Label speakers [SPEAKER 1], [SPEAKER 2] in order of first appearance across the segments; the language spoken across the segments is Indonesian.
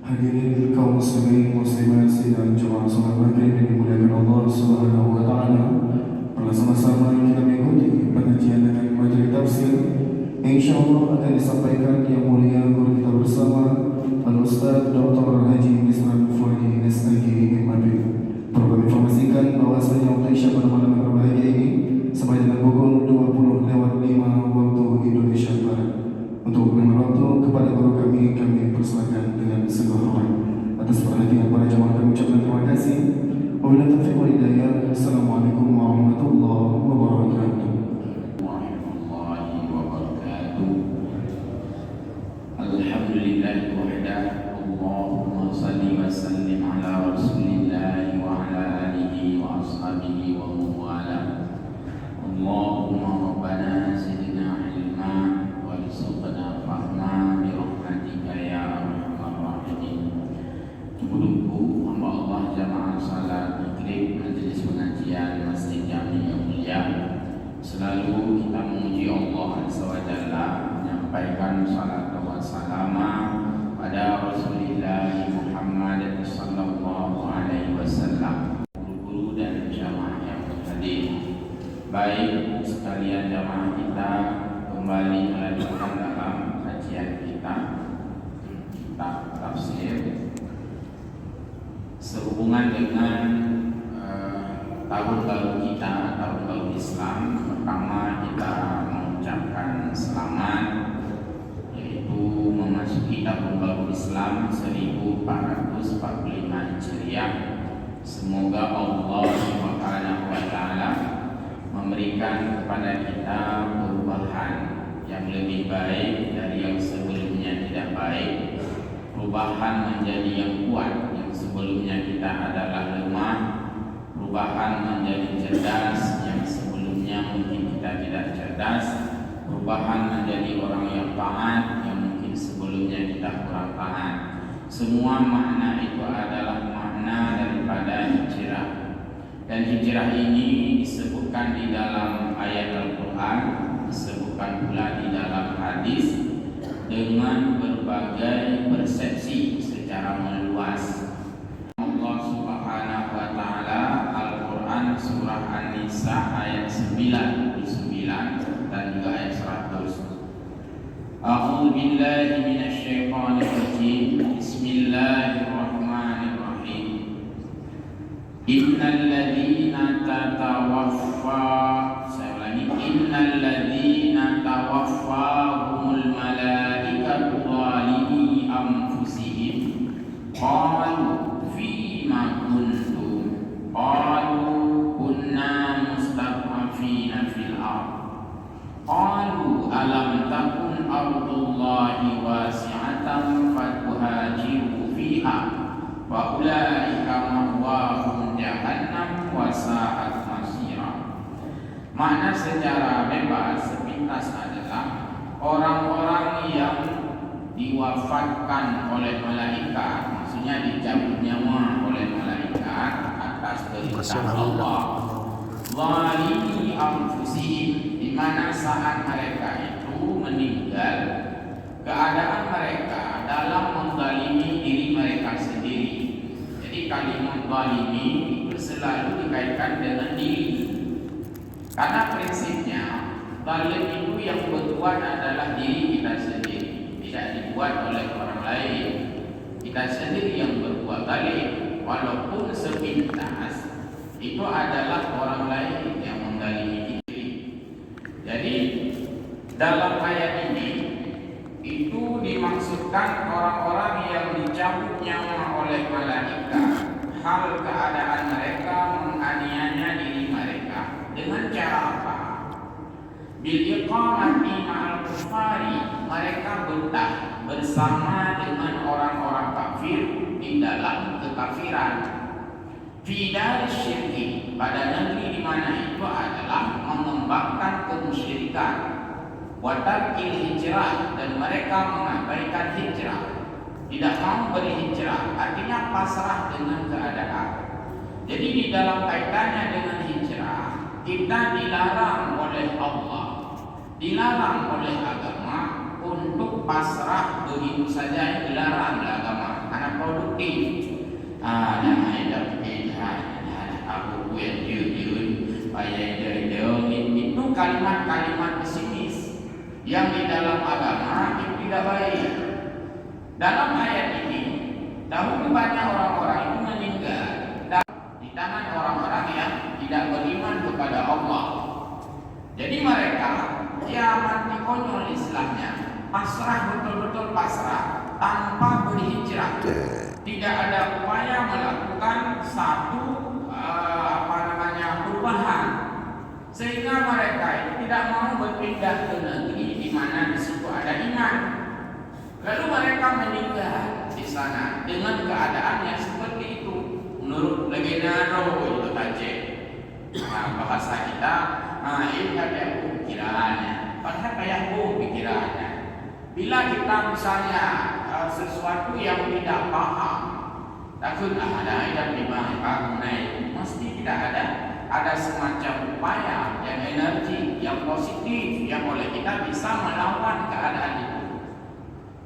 [SPEAKER 1] Hadirin kaum muslimin muslimat sidang jemaah salat maghrib yang dimuliakan Allah Subhanahu wa taala. Bersama-sama kita mengikuti pengajian dengan majelis tafsir. Insyaallah akan disampaikan yang mulia guru kita bersama Al-Ustaz Dr. Haji Misran Fuadi SIG MAD. Perlu kami informasikan bahwasanya untuk isya pada malam yang berbahagia ini sampai dengan pukul 20:05 waktu Indonesia Barat. Untuk mengenal waktu kepada guru kami persilakan dengan segala hormat. Atas perhatian para jemaah kami ucapkan terima kasih. Wabillahi taufiq wal hidayah. Assalamualaikum warahmatullahi wabarakatuh.
[SPEAKER 2] Warahmatullahi wabarakatuh. Alhamdulillah wahdah. Allahumma salli wa sallim ala Rasulillah wa ala alihi wa ashabihi wa mawala. Allahumma rabbana zidna ilma warzuqna fahma bi rahmatika ya arhamar rahimin. Cukup hamba Allah jamaah salat maghrib majelis pengajian Masjid Jami yang mulia. Selalu kita memuji Allah Azza wa Jalla, menyampaikan salat wa salam pada Rasulullah Muhammad sallallahu alaihi wasallam. Guru dan jamaah yang berhadir, baik sekalian jamaah kita kembali melanjutkan dalam kajian kita kitab tafsir sehubungan dengan tahun baru kita, tahun baru Islam. Pertama kita mengucapkan selamat, yaitu memasuki tahun baru Islam 1445 Hijriah. Semoga Allah Subhanahu wa taala memberikan kepada kita perubahan yang lebih baik dari yang sebelumnya tidak baik, perubahan menjadi yang kuat yang sebelumnya kita adalah lemah, perubahan menjadi cerdas yang sebelumnya mungkin kita tidak cerdas, perubahan menjadi orang yang taat yang mungkin sebelumnya kita kurang taat. Semua makna itu adalah makna daripada hijrah, dan hijrah ini disebutkan di dalam ayat Al-Quran, disebutkan pula di dalam hadis dengan berbagai persepsi secara meluas. Allah Subhanahu wa taala Al-Quran surah An-Nisa ayat 99 dan juga ayat 100. A'udzu billahi minasyaitonir rajim. Bismillahirrahmanirrahim. Innal ladzina tawaffahumul malaikatu zalimi anfusihim qalu fima kuntum qalu kunna mustad'afina fil ardh qalu alam takun ardullahi wasi'atan fatuhajiru fiha wa ulaika ma'wahum jahannam wa sa'at masira. Makna secara bebas sepintas adalah orang-orang yang diwafatkan oleh malaikat, maksudnya dicabut nyawa oleh malaikat atas perintah Allah, zalimi anfusihim, di mana saat mereka itu meninggal, keadaan mereka dalam menzalimi diri mereka sendiri. Jadi kalimat zalimi itu selalu dikaitkan dengan diri, karena prinsipnya zalim itu yang berbuat adalah diri kita sendiri, tidak dibuat oleh orang lain. Kita sendiri yang berbuat zalim, walaupun sepintas itu adalah orang lain yang menzalimi diri. Jadi dalam ayat ini itu dimaksudkan orang-orang yang dicabut nyawa oleh malaikat, hal keadaan mereka menganiaya diri mereka dengan cara apa? Bil iqamati ma'al kufari, mereka betah bersama dengan orang-orang kafir di dalam kekafiran. Fi daris syirki, pada negeri di mana itu adalah mengembangkan kemusyrikan. Wa tarkil hijrah, dan mereka mengabaikan hijrah, tidak mau berhijrah, artinya pasrah dengan keadaan. Jadi di dalam kaitannya dengan hijrah, kita dilarang oleh Allah, dilarang oleh agama untuk pasrah begitu saja, dilarang agama. Karena kalimat-kalimat pesimis yang di dalam agama itu tidak baik. Dalam ayat ini, dahulu banyak orang-orang itu meninggal di tangan orang-orang yang tidak beriman kepada Allah. Jadi mereka mati konyol Islamnya, pasrah, betul-betul pasrah, tanpa berhijrah. Tidak ada upaya melakukan satu perubahan, sehingga mereka itu tidak mau berpindah ke negeri di mana di situ ada iman. Lalu mereka meninggal di sana dengan keadaan yang seperti itu. Menurut legenda itu saja. Bahasa kita, ini ada pikirannya. Padahal kayak pikirannya. Bila kita misalnya sesuatu yang tidak paham, takut ada yang dibangun, mesti tidak ada semacam upaya yang energi, yang positif, yang oleh kita bisa melawan keadaan itu.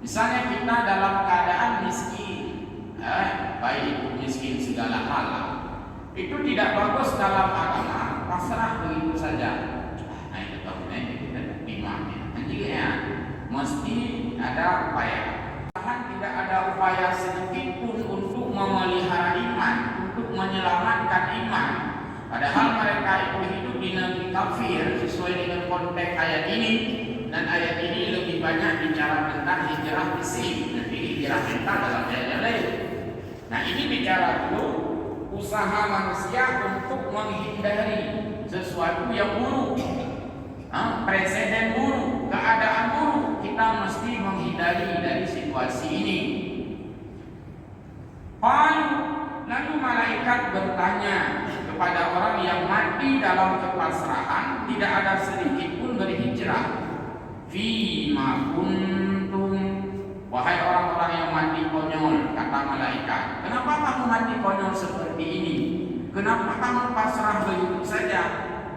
[SPEAKER 2] Misalnya kita dalam keadaan miskin, baik itu miskin segala hal, itu tidak bagus dalam agama, pasrah begitu saja. Itu kita timangnya. Nantinya mesti ada upaya. Tidak ada upaya sedikit pun untuk memelihara iman, untuk menyelamatkan iman. Padahal mereka itu hidup di negeri kafir sesuai dengan konteks ayat ini. Dan ayat ini lebih banyak bicara tentang hijrah fisik, nanti hijrah mental dalam ayat yang lain. Nah, ini bicara dulu usaha manusia untuk menghindari sesuatu yang buruk, presiden buruk, keadaan buruk. Kita mesti menghindari dari situasi ini. Lalu malaikat bertanya kepada orang yang mati dalam kepasrahan, tidak ada sedikit pun berhijrah. Fima kuntum, wahai orang-orang yang mati konyol, kata malaikat, kenapa kamu mati konyol seperti ini? Kenapa kamu pasrah begitu saja?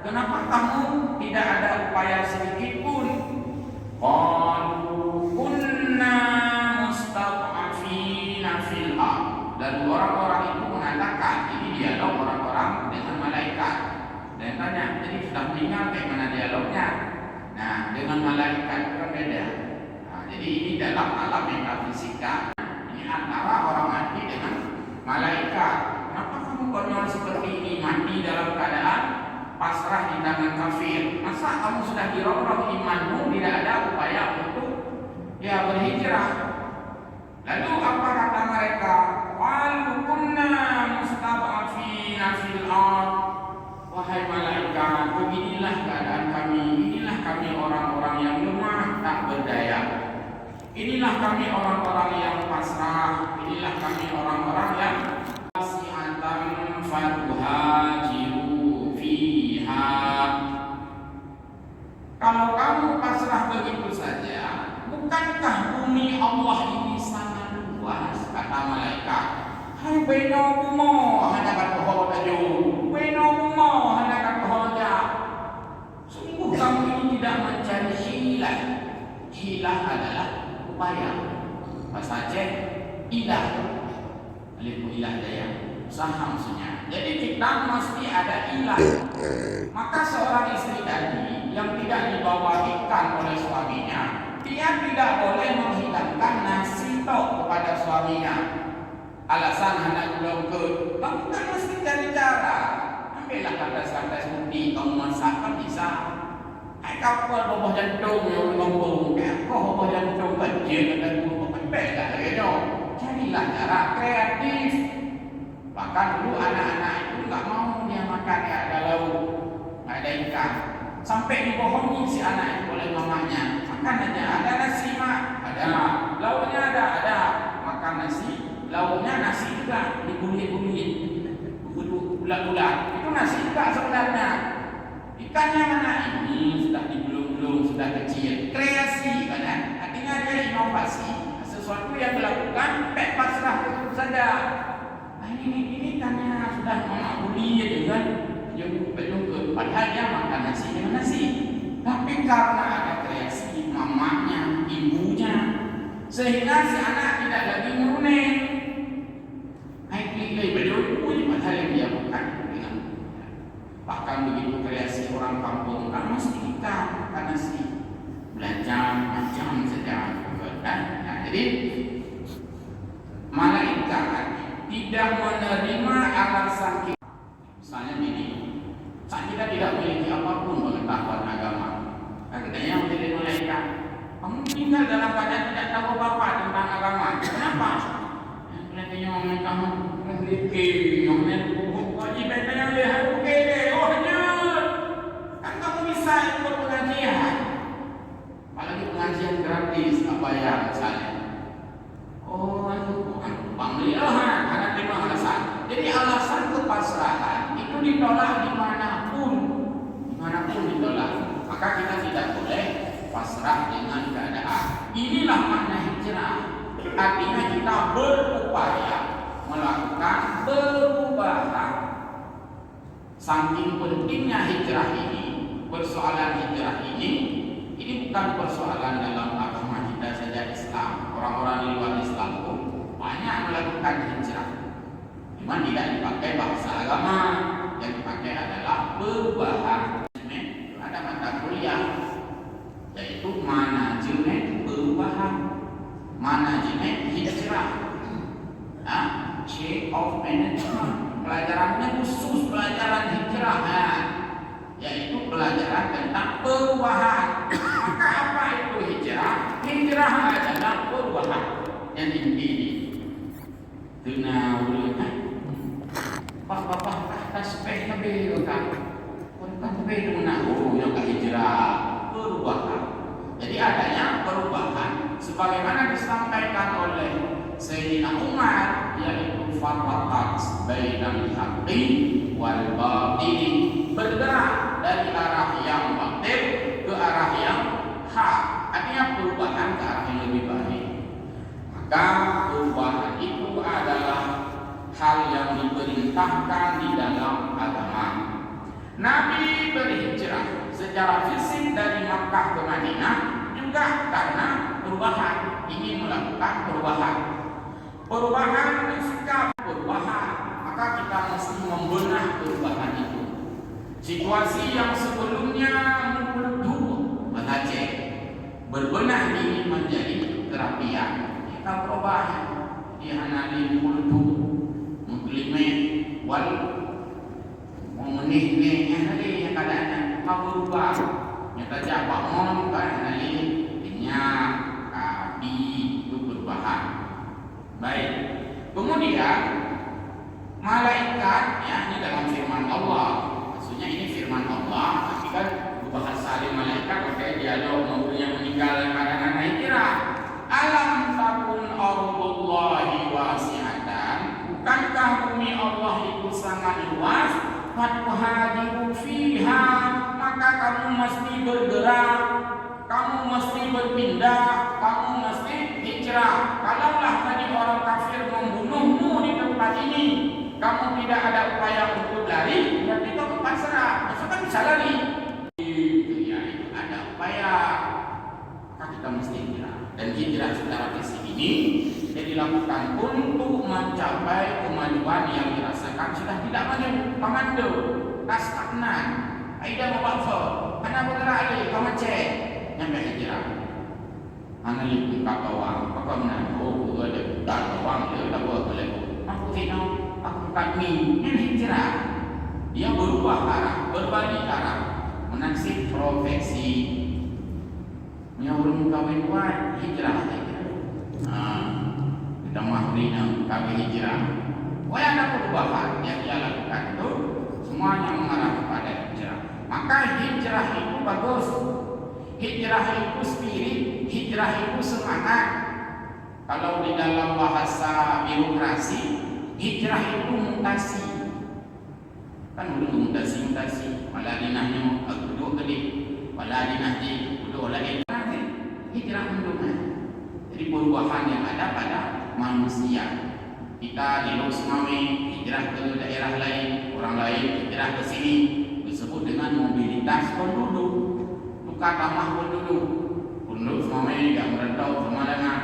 [SPEAKER 2] Kenapa kamu tidak ada upaya sedikit pun? Qalu kunna mustad'afina fil ardh. Dan orang-orang itu mengatakan, ini dialog orang-orang dengan malaikat. Dan tanya, jadi sudah meninggal kayak mana dialognya? Nah, dengan malaikat itu kan beda. Nah, jadi ini dalam alam metafisika. Ini antara orang mati dengan malaikat. Kenapa kamu konyol seperti ini, mati dalam keadaan pasrah di tangan kafir? Masa kamu sudah dirongrong imanmu, tidak ada upaya untuk berhijrah? Lalu apa kata mereka? Qalu kunna mustad'afina fil ardh. Wahai malaikat, beginilah keadaan kami. Inilah kami orang-orang yang lemah tak berdaya. Inilah kami orang-orang yang pasrah. Inilah kami orang-orang yang wasi'atan fatuhajiru fiha. Kalau kamu pasrah begitu saja, bukankah bumi Allah ini sangat luas? Kata malaikat. Hai bainahumu hadakat hoju, bainahumu hadakat hoja. Sungguh kamu ini tidak mencari hilah. Hilah adalah upaya. Bahasa Aceh, ilah. Alifu ilah daya. Usaha maksudnya. Jadi kita mesti ada ilah. Maka seorang istri tadi yang tidak dibawa ikan oleh suaminya, dia tidak boleh menghidangkan nasi tok kepada suaminya. Alasan anak belum ke, kamu kan mesti cari cara. Ambillah kandas-kandas putih, kamu masak kan bisa. Kau boboh jantung yang ngomong, kau boboh jantung kecil dan ngomong beda gitu. Carilah cara kreatif. Bahkan dulu anak-anak itu nggak mau dia makan ada lauk, ada ikan. Sampai dibohongi si anak itu oleh mamanya. Makan aja, ada nasi mak, ada. Lauknya ada. Makan nasi. Lauknya nasi juga dibulit-bulit, bulat-bulat. Itu nasi juga sebenarnya. Ikannya mana? Ini sudah dibelung-belung, sudah kecil. Kreasi, kan? Artinya dia inovasi. Sesuatu yang dilakukan, pasrah begitu saja. Nah, ini ikannya sudah bulit dengan jenguk-jenguk. Padahal dia makan nasi dengan nasi. Tapi karena ada kreasi mamanya, ibunya, sehingga si anak tidak lagi meruneng. Padahal yang dia makan dengan bahkan begitu kreasi seorang kampung kan mesti kita karena si belajar macam saja kan. Nah, jadi malaikat tidak menerima alasan kita. Misalnya gini, saat kita tidak memiliki apapun pengetahuan agama, katanya menjadi malaikat. Kamu tinggal dalam keadaan tidak tahu apa-apa tentang agama. Kenapa? Katanya orang kamu memiliki yang kewajiban yang lihat oh lanjut. Kan kamu bisa ikut pengajian. Apalagi pengajian gratis apa ya misalnya. Oh, pembelian karena terima alasan. Jadi alasan kepasrahan itu ditolak dimanapun ditolak. Maka kita tidak boleh pasrah dengan keadaan. Inilah makna hijrah. Artinya kita berupaya melakukan perubahan. Saking pentingnya hijrah ini, persoalan hijrah ini bukan persoalan dalam agama kita saja Islam. Orang-orang di luar Islam pun banyak melakukan hijrah. Cuma tidak dipakai bahasa agama, yang dipakai adalah perubahan. Ada mata kuliah yaitu manajemen perubahan, manajemen hijrah, change of management. Pelajarannya khusus pelajaran hijrah, yaitu pelajaran tentang perubahan. Maka apa itu hijrah? Hijrah adalah perubahan yang inti. Tunawulkan bapak tasbih kabeh kan. Kan kabeh menahu yang hijrah perubahan. Jadi adanya perubahan sebagaimana disampaikan oleh Sayyidina Umar, yaitu farqat bainal haqqi wal batil, bergerak dari arah yang batil ke arah yang hak. Artinya perubahan ke arah yang lebih baik. Maka perubahan itu adalah hal yang diperintahkan di dalam agama. Nabi berhijrah secara fisik dari Makkah ke Madinah juga karena perubahan, ingin melakukan perubahan sikap, perubahan. Maka kita mesti membenah perubahan itu. Situasi yang sebelumnya mengkudu berhajat, berbenah ini menjadi terapian. Kita berubah di analin kudu mengklimat wal menih yang tadi yang keadaannya mau berubah. Nyata aja bangun kan analin minyak kaki itu perubahan. Baik. Kemudian malaikat ya, ini dalam firman Allah. Maksudnya ini firman Allah, tapi kan bahasa dari malaikat pakai dialog yang meninggal karena hijrah. Alam takun ardullahi wasi'atan. Bukankah bumi Allah itu sangat luas? Fatuhajiru fiha, maka kamu mesti bergerak, kamu mesti berpindah, kamu mesti hijrah. Kalaulah tadi orang kafir membunuhmu di tempat ini, kamu tidak ada upaya untuk lari, berarti kamu pasrah. Maksudnya bisa lari. Itu ya, itu ada upaya. Maka kita mesti hijrah. Dan hijrah secara fisik ini dilakukan untuk mencapai kemajuan yang dirasakan sudah tidak maju. Komando, tas stagnan, aida mabafo, anak bergerak lagi, kamu cek, nyampe hijrah. Anak lihat kakawang, kakak menang, ada kakawang, dia tak boleh. Aku tidak, aku kami, ini hijrah. Dia berubah arah, berbalik arah, menaksib profesi. Menyuruh kawin kuat, hijrah. Kita mahrina kawin hijrah. Ada perubahan yang dia lakukan itu semuanya mengarah kepada hijrah. Maka hijrah itu bagus. Hijrah itu spirit, hijrah itu semangat. Kalau di dalam bahasa birokrasi, hijrah itu mutasi. Kan dulu mutasi, malah dinahnya duduk tadi, malah dinahnya duduk lagi. Hijrah mendungan. Jadi perubahan yang ada pada manusia. Kita di Losmame hijrah ke daerah lain, orang lain hijrah ke sini, disebut dengan mobilitas penduduk. Tukar ramah penduduk. Losmame yang merantau Semalangan,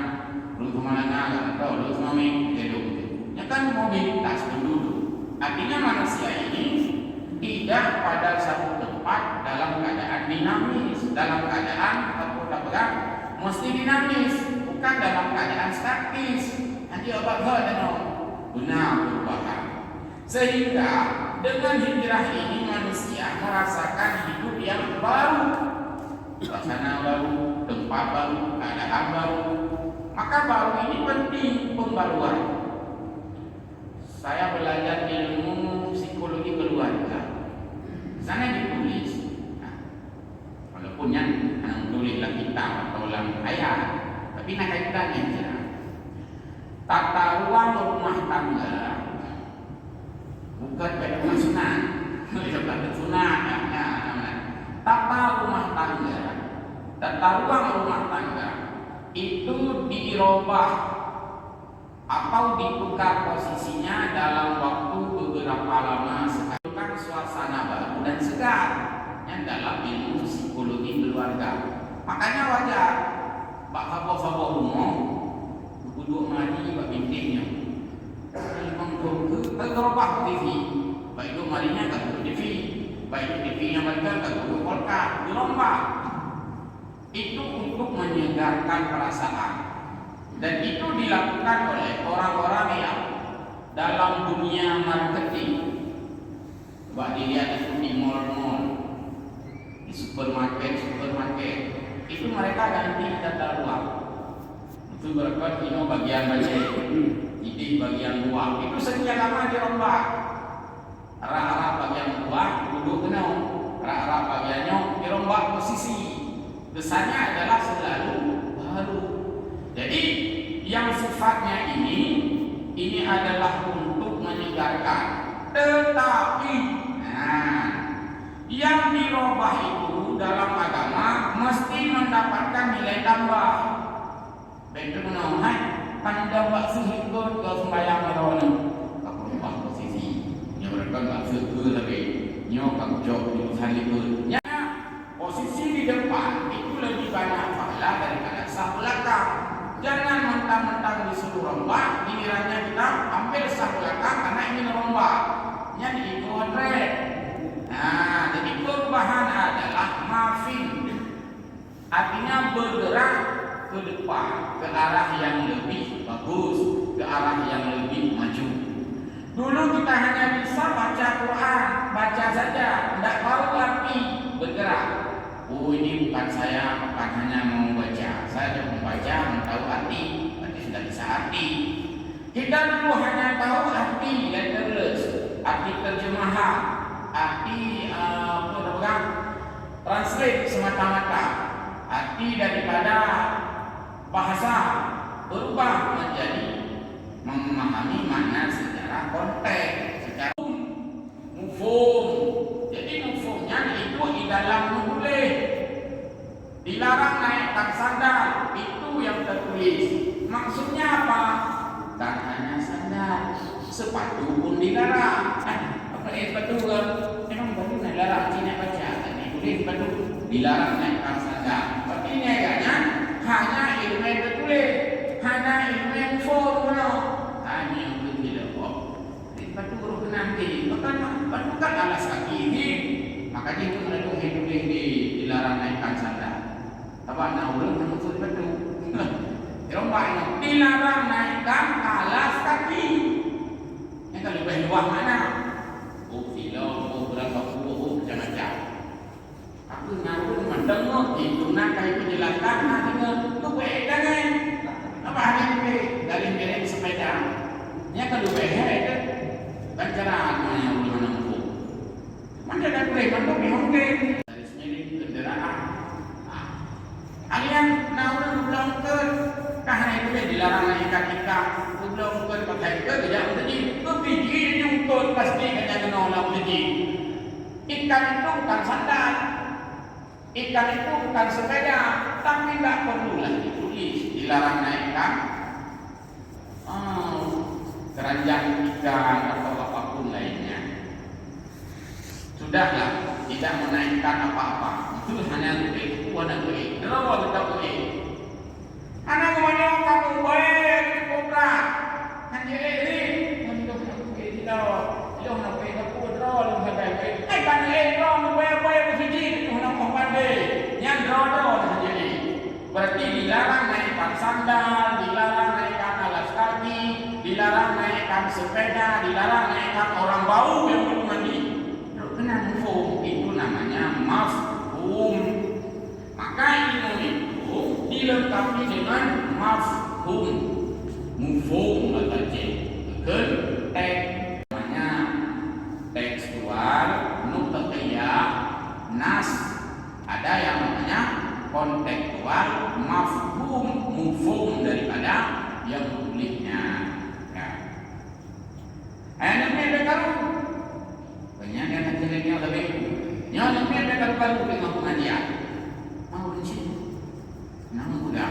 [SPEAKER 2] Semalangan yang merantau Losmame hidup. Ya kan mobilitas penduduk. Artinya manusia ini tidak pada satu tempat tempat dalam keadaan dinamis, dalam keadaan apa mesti dinamis, bukan dalam keadaan statis. Nanti obat benar perubahan. Sehingga dengan hijrah ini manusia merasakan hidup yang baru, suasana baru, tempat baru, keadaan baru. Maka baru ini penting pembaruan. Saya belajar ilmu psikologi keluarga. Sana ditulis, walaupun yang tulislah kitab atau dalam ayat, tapi nak kaitannya saja. Tata ruang rumah tangga bukan bagaimana sunat, bukan sunat. Tata rumah tangga, tata ruang rumah tangga itu dirubah atau ditukar posisinya dalam waktu beberapa lama sekali. Suasana baru dan segar yang dalam ilmu psikologi keluarga. Makanya wajar bak fabo-fabo rumah duduk mari bak bintiknya terubah TV, baik itu marinya tak duduk TV, baik itu TV-nya mereka tak duduk kolka, dirombak. Itu untuk menyegarkan perasaan, dan itu dilakukan oleh orang-orang yang dalam dunia marketing. Coba dilihat itu di mall-mall, di supermarket, itu mereka ganti tata ruang. Itu berkat ini bagian ini bagian luar. Itu sekian lama dirombak. Arah-arah bagian luar duduk kena, arah-arah bagiannya dirombak posisi. Kesannya adalah selalu baru. Jadi yang sifatnya ini adalah untuk menyegarkan, tetapi yang dirubah itu dalam agama mesti mendapatkan nilai tambah. Betul menolak tanda bakso ikut ke sembahyang itu. Aku ubah posisi. Dia berkan bakso ke lagi. Nyok jok di salibut. Ya, posisi di depan itu lebih banyak pahala daripada sah belakang. Jangan mentang-mentang disuruh rombak, gilirannya kita ambil sah belakang karena ingin rombak. Nya diikut. Jadi perubahan adalah mafin, artinya bergerak ke depan, ke arah yang lebih bagus, ke arah yang lebih maju. Dulu kita hanya bisa baca Quran, baca saja, tidak tahu arti bergerak. Oh, ini bukan saya, bukan hanya mau baca, saya juga membaca, tahu arti, berarti sudah bisa arti. Kita dulu hanya tahu arti letters, arti terjemahan, arti translate semata-mata, arti daripada bahasa berubah menjadi memahami makna secara konteks, secara mufhum. Jadi mufhumnya itu di dalam menulis, dilarang naikkan sandal, itu yang tertulis. Maksudnya apa? Bukan hanya sandal, sepatu pun dilarang. Apa sepatu kan? Memang baru dilarang Cina baca. Ini sepatu dilarang naikkan sandal. Artinya kayaknya hanya ilmu yang tertulis, hanya ilmu yang formal, hanya yang tidak kok. Sepatu baru nanti. Bukan alas kaki ini, makanya itu mereka hidup dilarang naikkan sandal. Apa nak ulang nama sepatu? Rombaknya dilarang naikkan alas kaki. Yang kalau lebih luas mana? Berapa puluh macam-macam. Aku nyambung mendengar itu nak kaya penjelasan nak dengar tu baik kan? Apa ada tu dari merek sepeda? Nya kalau baik ada kendaraan mana ulun nampu. Mana ada boleh mantu bihongke dari sini kendaraan. Alian nak ulun belum ke kahana itu dilarang naikkan ikan. Belum ke pakai ke tidak menjadi kepiji jungkut pasti kena menolak menjadi. Ikan itu bukan sandal, ikan itu bukan sepeda, tapi tidak perlulah ditulis dilarang naikkan keranjang ikan atau apapun lainnya. Sudahlah, tidak menaikkan apa-apa. Itu hanya untuk itu ada boleh. Kalau kita boleh, anak mana kamu baik kobra, hanya ini, tidak. Ilong nak pergi ke pun, roh, ilong sampai. Kan elok, bayar sandal, dilarang naikkan alas kaki, dilarang naikkan sepeda, dilarang naikkan orang bau yang belum mandi. Kena mafhum, itu namanya mafhum. Maka ilmu itu dilengkapi dengan mafhum. Mafhum kata C. Teks namanya tekstual, nuktiyah, nas. Ada yang namanya kontekstual, mafhum, mafhum daripada yang tulisnya. Ya. Namanya bekaru. Banyak yang hasilnya lebih. Yang namanya bekaru dengan pengajian. Mau kunci. Nama mudah.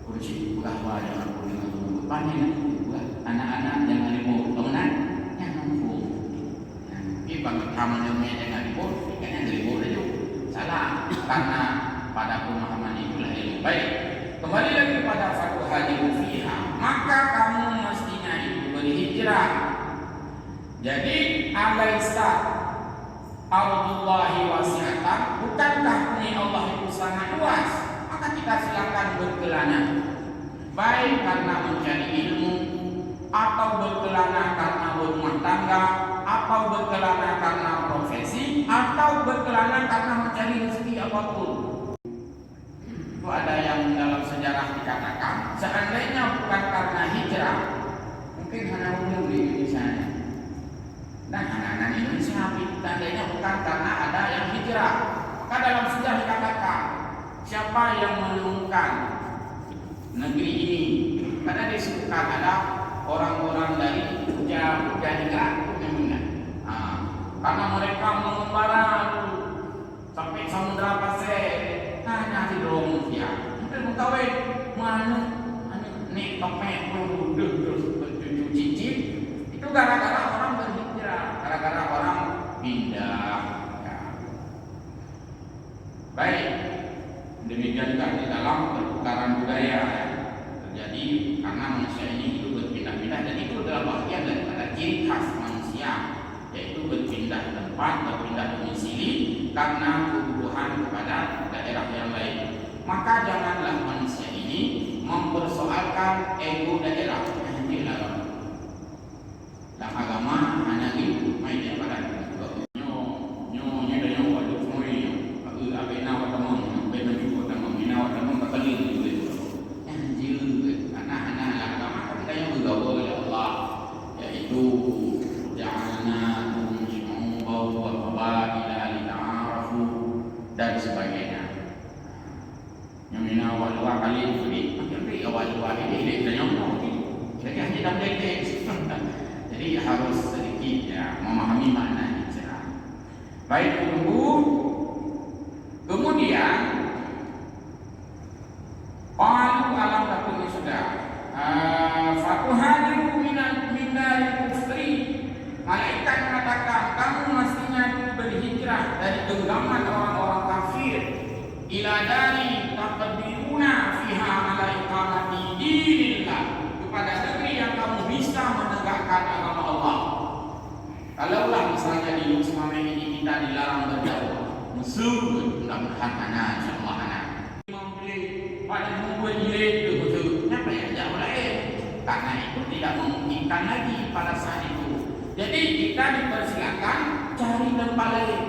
[SPEAKER 2] Kunci bukan wajah aku dengan panen buat anak-anak jangan ribut. Kemudian jangan ribut. Ini bagi kamu yang jangan ribut, ikannya ribut aja. Salah karena pada pemahaman itulah ilmu. Baik, kembali lagi kepada fatwa haji fiha. Maka kamu mestinya itu berhijrah. Jadi alaisa Allahi wasi'atan, bukankah bumi Allah itu sangat luas? Maka kita silakan berkelana, baik karena mencari ilmu, atau berkelana karena berumah tangga, atau berkelana karena profesi, atau berkelana karena mencari rezeki apapun. Itu ada yang dalam sejarah dikatakan, seandainya bukan karena hijrah, mungkin hanya umum di Indonesia. Dan anak-anak Indonesia tandanya bukan karena ada yang hijrah. Maka dalam sejarah dikatakan, siapa yang menemukan negeri ini? Karena disebutkan ada orang-orang dari Puja Negara itu memang. Karena mereka mengembara sampai Samudra Pasir, hanya di Rusia. Mungkin mengkawin mana nek topeng terus bercucu cicit. Itu gara-gara orang berhijrah, gara-gara orang pindah. Ya. Baik, demikian juga di dalam pertukaran budaya terjadi karena manusia ini hidup berpindah-pindah, dan itu adalah bagian daripada ciri khas manusia, yaitu berpindah tempat, berpindah domisili karena kebutuhan kepada daerah yang lain. Maka janganlah manusia ini mempersoalkan ego daerah. Dalam agama hanya gitu, mainnya pada nyonya dan nyonya itu semua ini. Aku abena watamong, abena juga watamong, mina watamong tak kali itu. Anjir, anak-anak agama kan kita yang bergaul oleh Allah, yaitu ja'alnakum syu'uban wa qabaila lita'arafu dan sebagainya. Yang mina awal-awal kali itu ni, awal-awal ini dan nyonya itu. Jadi hanya dalam teks. Jadi harus sedikit ya memahami makna hijrah. Baik tunggu. Kemudian qalu alam takun sudah. Fatuhajiru minal kufri. Malaikat mengatakan kamu mestinya berhijrah dari genggaman orang-orang kafir ila dari taqdiruna fiha ala iqamati dinillah, kepada negeri yang kamu bisa menegakkan agama Allah. Kalaulah misalnya di Selama ini kita dilarang berdakwah, musuh mudah-mudahan anak insyaallah anak membeli pada membuat jilid itu betul. Kenapa ya jauh lain? Karena itu tidak memungkinkan lagi pada saat itu. Jadi kita dipersilakan cari tempat lain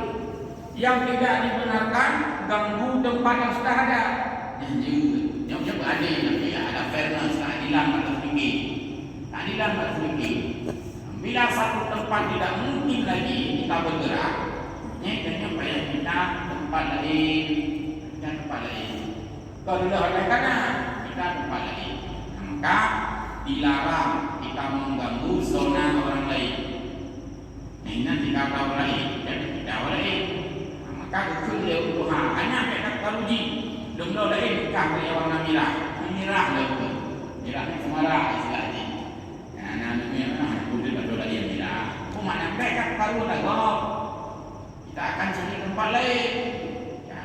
[SPEAKER 2] yang tidak dibenarkan, ganggu tempat yang sudah ada. Yang beradil, tapi ada fairness, keadilan pada fikih. Keadilan pada fikih. Bila satu tempat tidak mungkin lagi kita bergerak, kenapa ya kita tempat lain, dan tempat lain. Kalau tidak ada karena kita tempat lain, maka dilarang kita mengganggu zona orang lain. Ini tidak tahu lain, dan tidak tahu lain. Maka itu dia untuk hanya kita kaluji. Belum lain kah dari warna merah, merah itu, merah semarah istilahnya. Nah, merah itu dia pada dia merah. Mana mereka kalau lagop, kita akan cari tempat lain. Ya.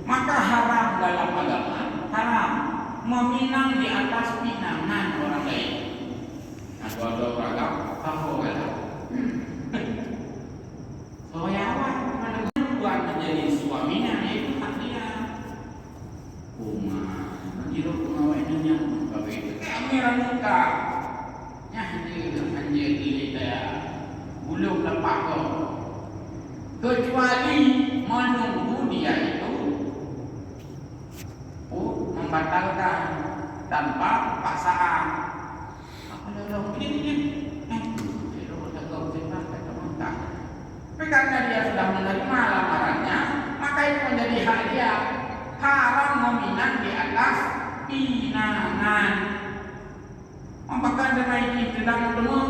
[SPEAKER 2] Maka haram dalam agama, haram meminang di atas pinangan orang lain. Nah, dua-dua beragam, tahu kan? Soalnya mana buat menjadi suaminya itu hak dia. Nanti lo pengawalnya begini. Kalau kau terima, kata maka. Tapi karena dia sudah menerima lamarannya, maka itu menjadi hak dia. Haram meminang di atas pinangan. Apakah demikian sedang bertemu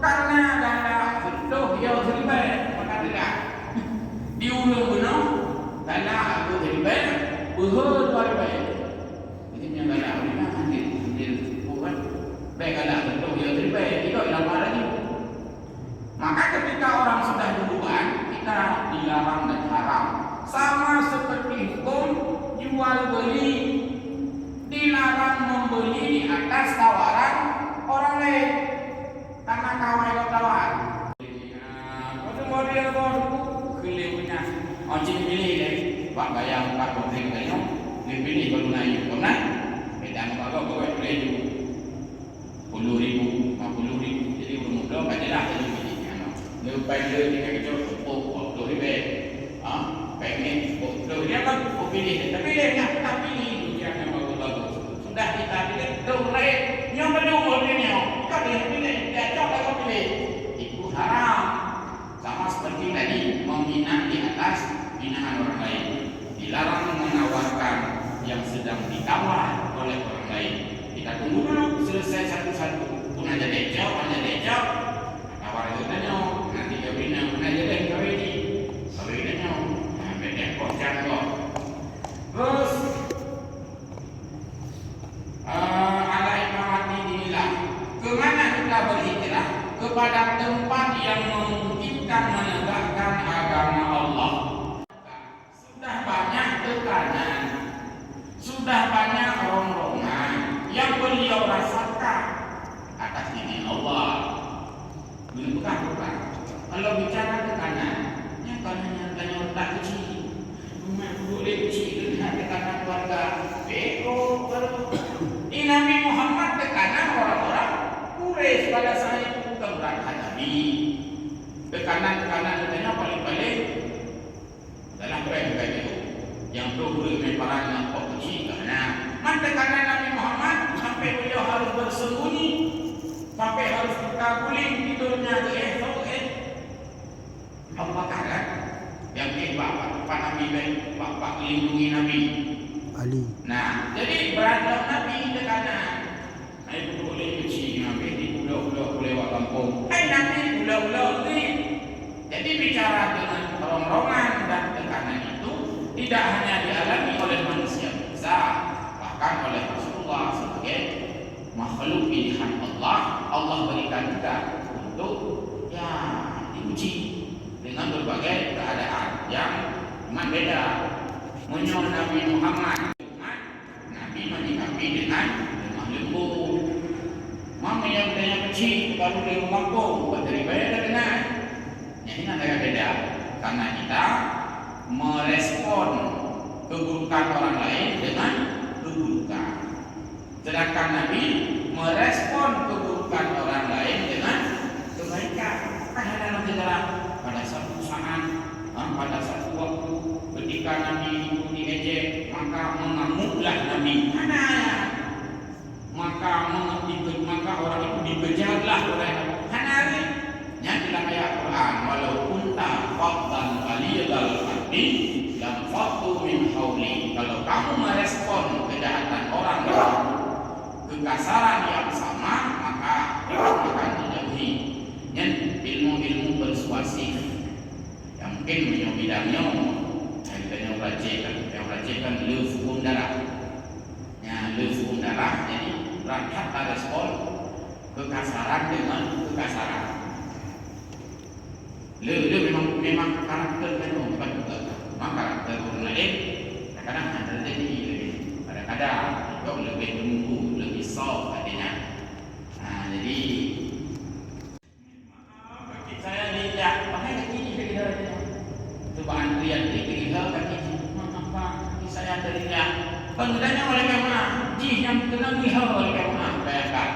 [SPEAKER 2] karena ada sudah dia selesai maka tidak diulung benar karena aku selesai berhut baik. Jadi yang ada orang nanti bukan baik ada sudah dia selesai itu lama lagi. Maka ketika orang sudah duluan kita dilarang dan haram. Sama seperti hukum jual beli dilarang membeli di atas tawaran orang lain karena kawan tawar. Kalau mau dia baru kelihnya, anjing pilih deh. Pak bayar tak boleh kayaknya, dia pilih baru naik, benar? Beda apa kau boleh juga. 10,000, 50,000, jadi bermudah pada lah jadi pilih. Lepas dia dengan itu, oh, 20,000, pengen, dia kan pilih, tapi dia tak pilih, dia yang bagus-bagus. Sudah kita pilih, boleh. Yang kedua ini, kau pilih, dia coba kau pilih. Itu haram. Sama seperti tadi, meminang di atas pinangan orang lain. Dilarang menawarkan yang sedang ditawar oleh orang lain. Kita tunggu dulu selesai satu-satu. Pun aja decok, tawar itu tanya, nanti kau pinang, pun aja deh kau ini. Kau ini tanya, beda kocan kau. Terus, kemana kita berhijrah? Kepada tempat yang memungkinkan menegakkan agama Allah. Sudah banyak tekanan, sudah banyak rongrongan yang beliau rasakan atas diri Allah. Bukan. Kalau bicara tekanan, yang tanya otak kecil, rumah boleh kecil dengan tekanan keluarga. Ini Nabi Muhammad tekanan orang-orang Quraisy pada saat itu bukan berangkat Nabi. Tekanan katanya paling-paling dalam berangkat itu yang boleh memparannya kok kecil karena tekanan Nabi Muhammad sampai beliau harus bersembunyi, sampai harus berkaguling tidurnya ke Apakah kan yang Pak Nabi Pak melindungi Nabi
[SPEAKER 3] Ali.
[SPEAKER 2] Nah, jadi berantem Nabi tekanan. Itu boleh kecil Nabi di pulau-pulau lewat kampung. Nabi pulau-pulau ini. Jadi bicara dengan rongrongan dan tekanan itu tidak hanya dialami oleh manusia biasa, bahkan oleh Rasulullah sebagai makhluk pilihan Allah. Allah berikan kita untuk diuji dengan berbagai keadaan yang memang beda. Menyoal Nabi Muhammad, Nabi menyikapi dengan lemah lembut. Mama yang bedanya kecil baru di rumah kau, dari beda dengan. Ini ada beda karena kita merespon keburukan orang lain dengan keburukan. Sedangkan Nabi merespon keburukan orang lain dengan kebaikan. Ada dalam sejarah pada satu saat, pada satu waktu ketika Nabi itu diejek, maka mengamuklah Nabi. Maka orang itu dikejarlah oleh Nabi. Yang dalam ayat Quran, walau kunta faddan ghalidhal qalbi lam faddu min hawli. Kalau kamu merespon kejahatan orang lain, kekasaran yang sama, maka akan dijauhi. Yang ilmu-ilmu persuasif yang mungkin bidangnya yang racikan leuh darah. Leuh darah jadi rakyat respon kekasaran dengan kekasaran. Leuh memang karakter memang bukan karakter orang lain. Kadang-kadang ada jadi kadang-kadang juga lebih menunggu, lebih soft adanya. Jadi saya lihat pakai kaki ni kita coba antrian kita kaki apa saya teringat pengendanya oleh kemana yang kena lihat oleh kemana bayangkan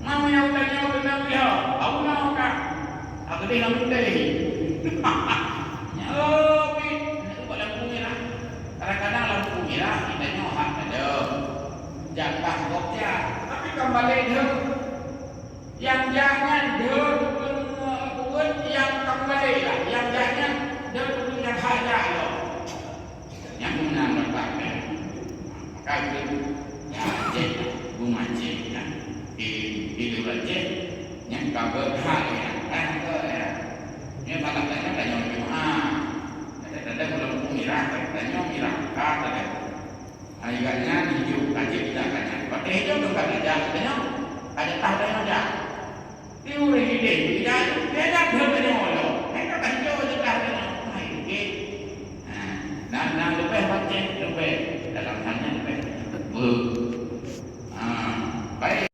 [SPEAKER 2] mau yang kena lihat tahu nak kan aku dia nak deh tapi itu lampu merah kadang-kadang lampu merah kita nyohak ada jatah goknya tapi kembali dia Yang jangan dia buat yang kembali lah, yang jangan dia punya hajat lo. Yang menang bertaknya, maka itu ya cek, bunga cek kan, itu aja yang kabar hal ya, ya. Ini malah tanya cuma, ada belum mirah, tanya mirah, kata deh. Agaknya hijau aja tidak tanya, pakai hijau tu kan ada tahu aja. Tiuri ide, tidak bertanyaolo. Mereka kan jauh dekat dengan ini. Nah, lebih baca, lebih dalam hanya lebih. Baik.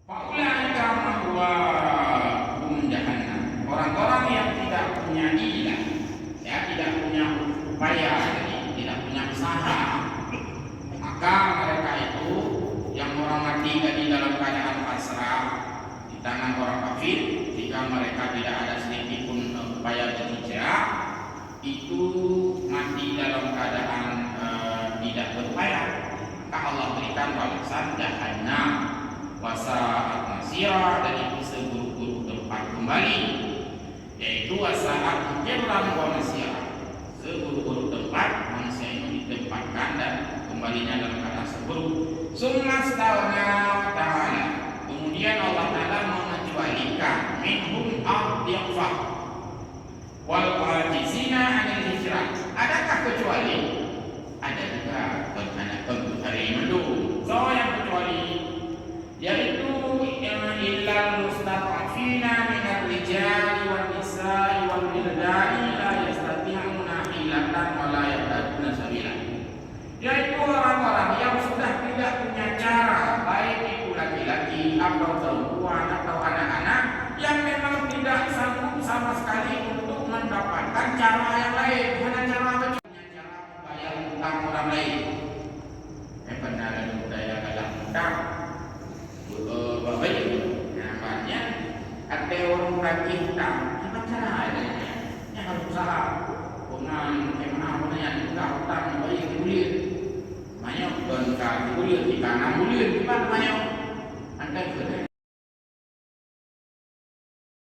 [SPEAKER 2] Paulah kama huwa jahanam. Orang-orang yang tidak punya ilah, ya tidak punya upaya, tidak punya usaha, maka mereka itu yang orang mati di dalam keadaan pasrah di tangan orang kafir, jika mereka tidak ada sedikit pun upaya berhijrah, itu mati dalam keadaan tidak berupaya, maka Allah berikan balasan jahanam wasaat masirah, dan itu seburuk-buruk tempat kembali, yaitu wasaat menjelang wa masirah, seburuk-buruk tempat manusia itu ditempatkan dan kembalinya dalam keadaan seburuk. Summa stawana ta'ala, kemudian Allah Ta'ala mengecualikan minhum al-diqfah wal qajizina anil hijrah. Adakah kecuali? Ada juga, berkana tentu hari mendung. So yang kecuali yaitu illal mustad'afina minar rijali wan nisa'i wal wildani la yastati'una hilatan wa la yahtaduna sabila, yaitu orang-orang yang sudah tidak punya cara, baik itu laki-laki atau perempuan atau anak-anak, yang memang tidak sanggup sama sekali untuk mendapatkan cara yang lain. Mana cara apa? Cara membayar utang orang lain. Benar budaya dalam utang. Bapak itu, namanya ada orang rajin utang. Apa cara adanya? Yang harus usaha. Dengan kemana yang utang bayar kuliah. Banyak bukan bulan, di kanan bulan, di mana banyak. Anda